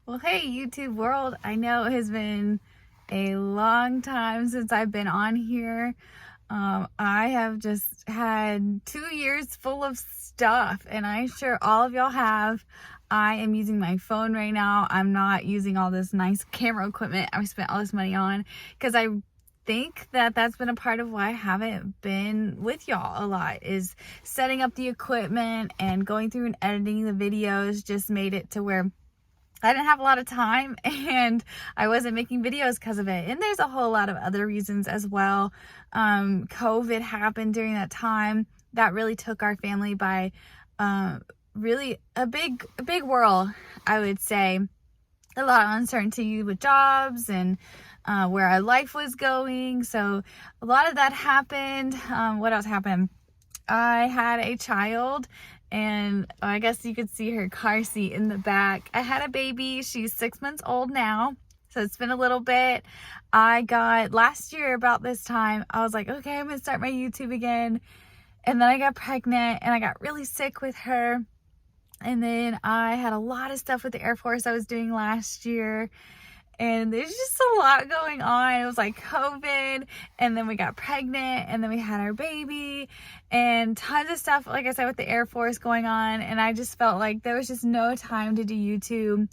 Well, hey, YouTube world. I know it has been a long time since I've been on here. I have just had 2 years full of stuff, and I'm sure all of y'all have. I am using my phone right now. I'm not using all this nice camera equipment I spent all this money on, because I think that that's been a part of why I haven't been with y'all a lot, is setting up the equipment and going through and editing the videos just made it to where I didn't have a lot of time and I wasn't making videos because of it. And there's a whole lot of other reasons as well. COVID happened during that time. That really took our family by really a big whirl, I would say. A lot of uncertainty with jobs and where our life was going. So a lot of that happened. What else happened? I had a child, and I guess you could see her car seat in the back. I had a baby. She's 6 months old now, so it's been a little bit. I got last year about this time, I was like, okay, I'm gonna start my YouTube again. And then I got pregnant and I got really sick with her. And then I had a lot of stuff with the Air Force I was doing last year. And there's just a lot going on. It was like COVID, and then we got pregnant, and then we had our baby, and tons of stuff, like I said, with the Air Force going on. And I just felt like there was just no time to do YouTube.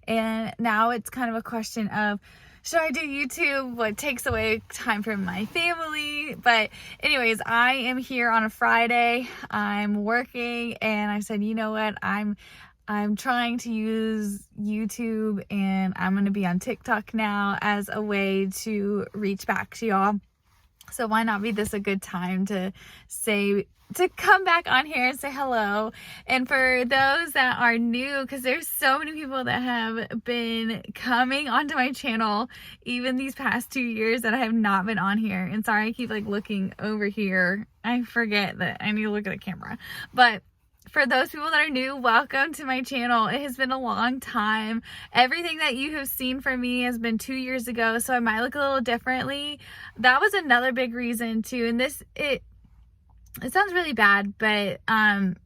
And now it's kind of a question of, should I do YouTube? What takes away time from my family? But anyways, I am here on a Friday. I'm working, and I said, you know what? I'm trying to use YouTube, and I'm going to be on TikTok now as a way to reach back to y'all. So why not be this a good time to come back on here and say hello. And for those that are new, because there's so many people that have been coming onto my channel even these past 2 years that I have not been on here. And sorry, I keep like looking over here. I forget that I need to look at the camera. But for those people that are new, welcome to my channel. It has been a long time. Everything that you have seen from me has been 2 years ago, so I might look a little differently. That was another big reason too. And it sounds really bad, but I'm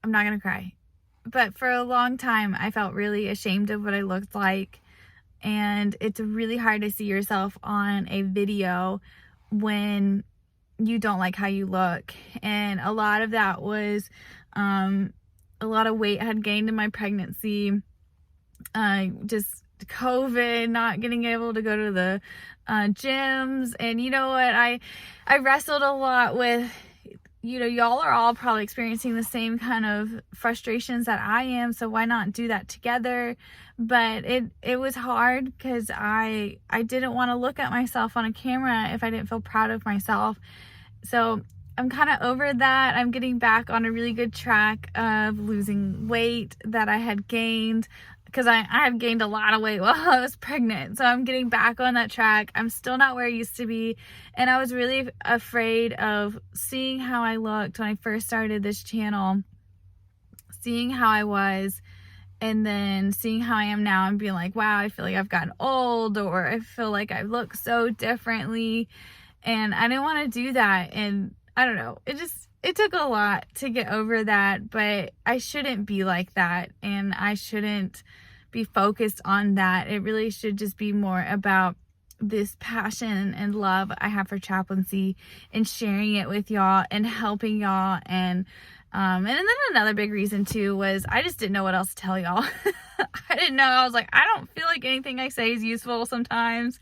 not gonna cry. But for a long time, I felt really ashamed of what I looked like. And it's really hard to see yourself on a video when you don't like how you look. And a lot of that was a lot of weight I had gained in my pregnancy, just COVID, not getting able to go to the gyms. And you know what, I wrestled a lot with, y'all are all probably experiencing the same kind of frustrations that I am, so why not do that together? But it was hard because I didn't want to look at myself on a camera if I didn't feel proud of myself. So I'm kind of over that. I'm getting back on a really good track of losing weight that I had gained, because I had gained a lot of weight while I was pregnant. So I'm getting back on that track. I'm still not where I used to be. And I was really afraid of seeing how I looked when I first started this channel, seeing how I was, and then seeing how I am now and being like, wow, I feel like I've gotten old, or I feel like I look so differently. And I didn't want to do that. And I don't know, it took a lot to get over that, but I shouldn't be like that. And I shouldn't be focused on that. It really should just be more about this passion and love I have for chaplaincy and sharing it with y'all and helping y'all. And then another big reason too was I just didn't know what else to tell y'all. I didn't know. I was like, I don't feel like anything I say is useful sometimes.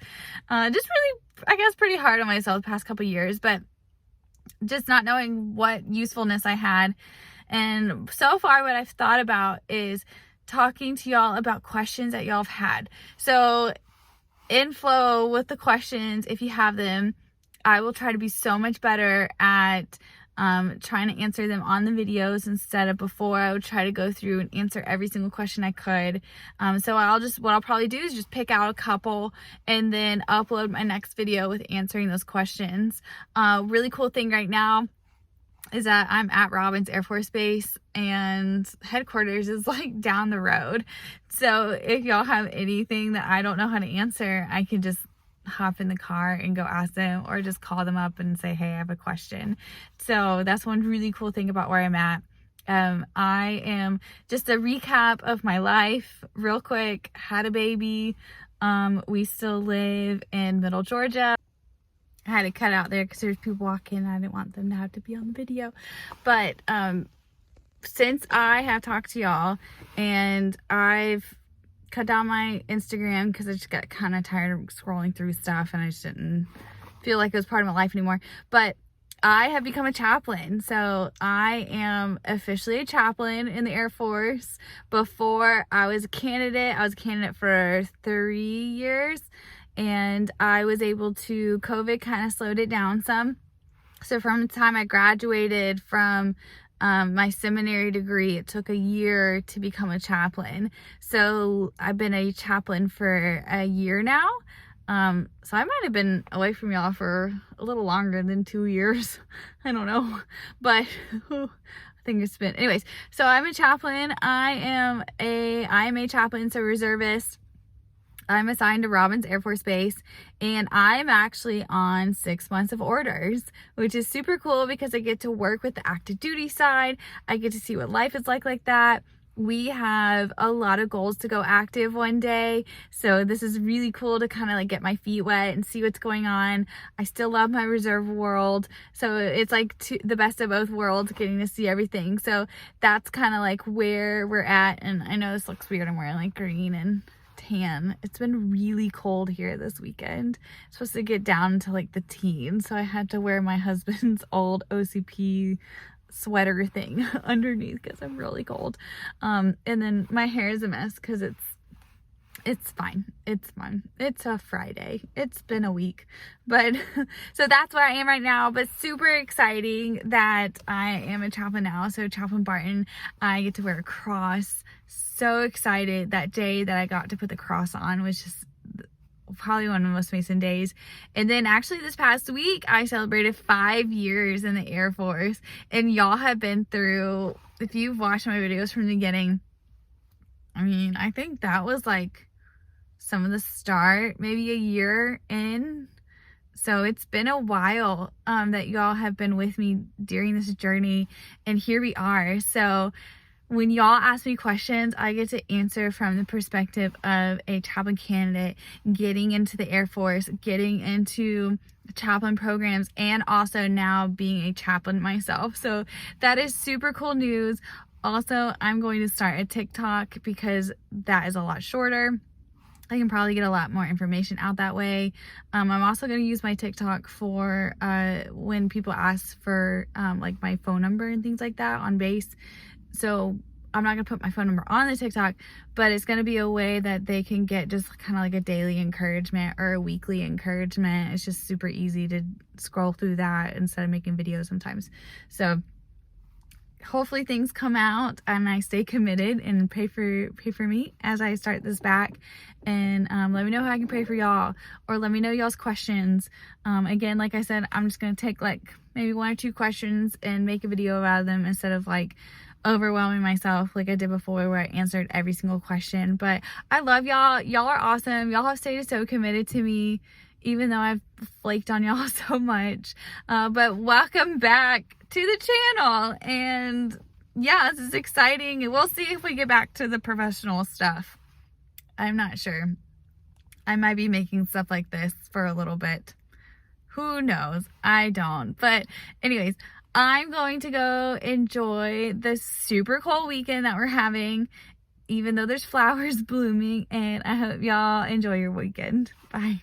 Just really, I guess, pretty hard on myself the past couple years, but just not knowing what usefulness I had. And so far what I've thought about is talking to y'all about questions that y'all have had. So inflow with the questions, if you have them, I will try to be so much better at trying to answer them on the videos instead of before. I would try to go through and answer every single question I could. So what I'll probably do is just pick out a couple and then upload my next video with answering those questions. Really cool thing right now is that I'm at Robins Air Force Base, and headquarters is like down the road. So if y'all have anything that I don't know how to answer, I can just hop in the car and go ask them, or just call them up and say, hey, I have a question. So that's one really cool thing about where I'm at. I am just a recap of my life real quick. Had a baby. We still live in Middle Georgia. I had to cut out there because there's people walking. I didn't want them to have to be on the video. But since I have talked to y'all and I've cut down my Instagram because I just got kind of tired of scrolling through stuff and I just didn't feel like it was part of my life anymore. But I have become a chaplain. So I am officially a chaplain in the Air Force. Before I was a candidate for 3 years, and I was able to, COVID kind of slowed it down some. So from the time I graduated from my seminary degree, it took a year to become a chaplain. So I've been a chaplain for a year now. So I might have been away from y'all for a little longer than 2 years. I don't know, but I think it's been, anyways. So I'm a chaplain. I am a chaplain, so reservist. I'm assigned to Robins Air Force Base, and I'm actually on 6 months of orders, which is super cool because I get to work with the active duty side. I get to see what life is like that. We have a lot of goals to go active one day, so this is really cool to kind of like get my feet wet and see what's going on. I still love my reserve world, so it's like the best of both worlds, getting to see everything. So that's kind of like where we're at. And I know this looks weird, I'm wearing like green and tan. It's been really cold here this weekend. It's supposed to get down to like the teens, so I had to wear my husband's old OCP sweater thing underneath because I'm really cold. And then my hair is a mess because it's fine. It's fun. It's a Friday. It's been a week. But so that's where I am right now. But super exciting that I am a chaplain now. So Chaplain Barton, I get to wear a cross. So excited. That day that I got to put the cross on was just probably one of the most amazing days. And then actually this past week I celebrated 5 years in the Air Force, and y'all have been through, if you've watched my videos from the beginning, I mean, I think that was like some of the start, maybe a year in. So it's been a while that y'all have been with me during this journey, and here we are. So when y'all ask me questions, I get to answer from the perspective of a chaplain candidate getting into the Air Force, getting into chaplain programs, and also now being a chaplain myself. So that is super cool news. Also, I'm going to start a TikTok because that is a lot shorter. I can probably get a lot more information out that way. I'm also going to use my TikTok for when people ask for like my phone number and things like that on base. So I'm not going to put my phone number on the TikTok, but it's going to be a way that they can get just kind of like a daily encouragement or a weekly encouragement. It's just super easy to scroll through that instead of making videos sometimes. So hopefully things come out and I stay committed and pray for me as I start this back. And let me know how I can pray for y'all, or let me know y'all's questions. Again, like I said, I'm just going to take like maybe 1 or 2 questions and make a video out of them instead of like overwhelming myself like I did before where I answered every single question. But I love y'all. Y'all are awesome. Y'all have stayed so committed to me even though I've flaked on y'all so much. But welcome back to the channel. And yeah, this is exciting. We'll see if we get back to the professional stuff. I'm not sure. I might be making stuff like this for a little bit. Who knows? I don't. But anyways, I'm going to go enjoy the super cold weekend that we're having, even though there's flowers blooming, and I hope y'all enjoy your weekend. Bye.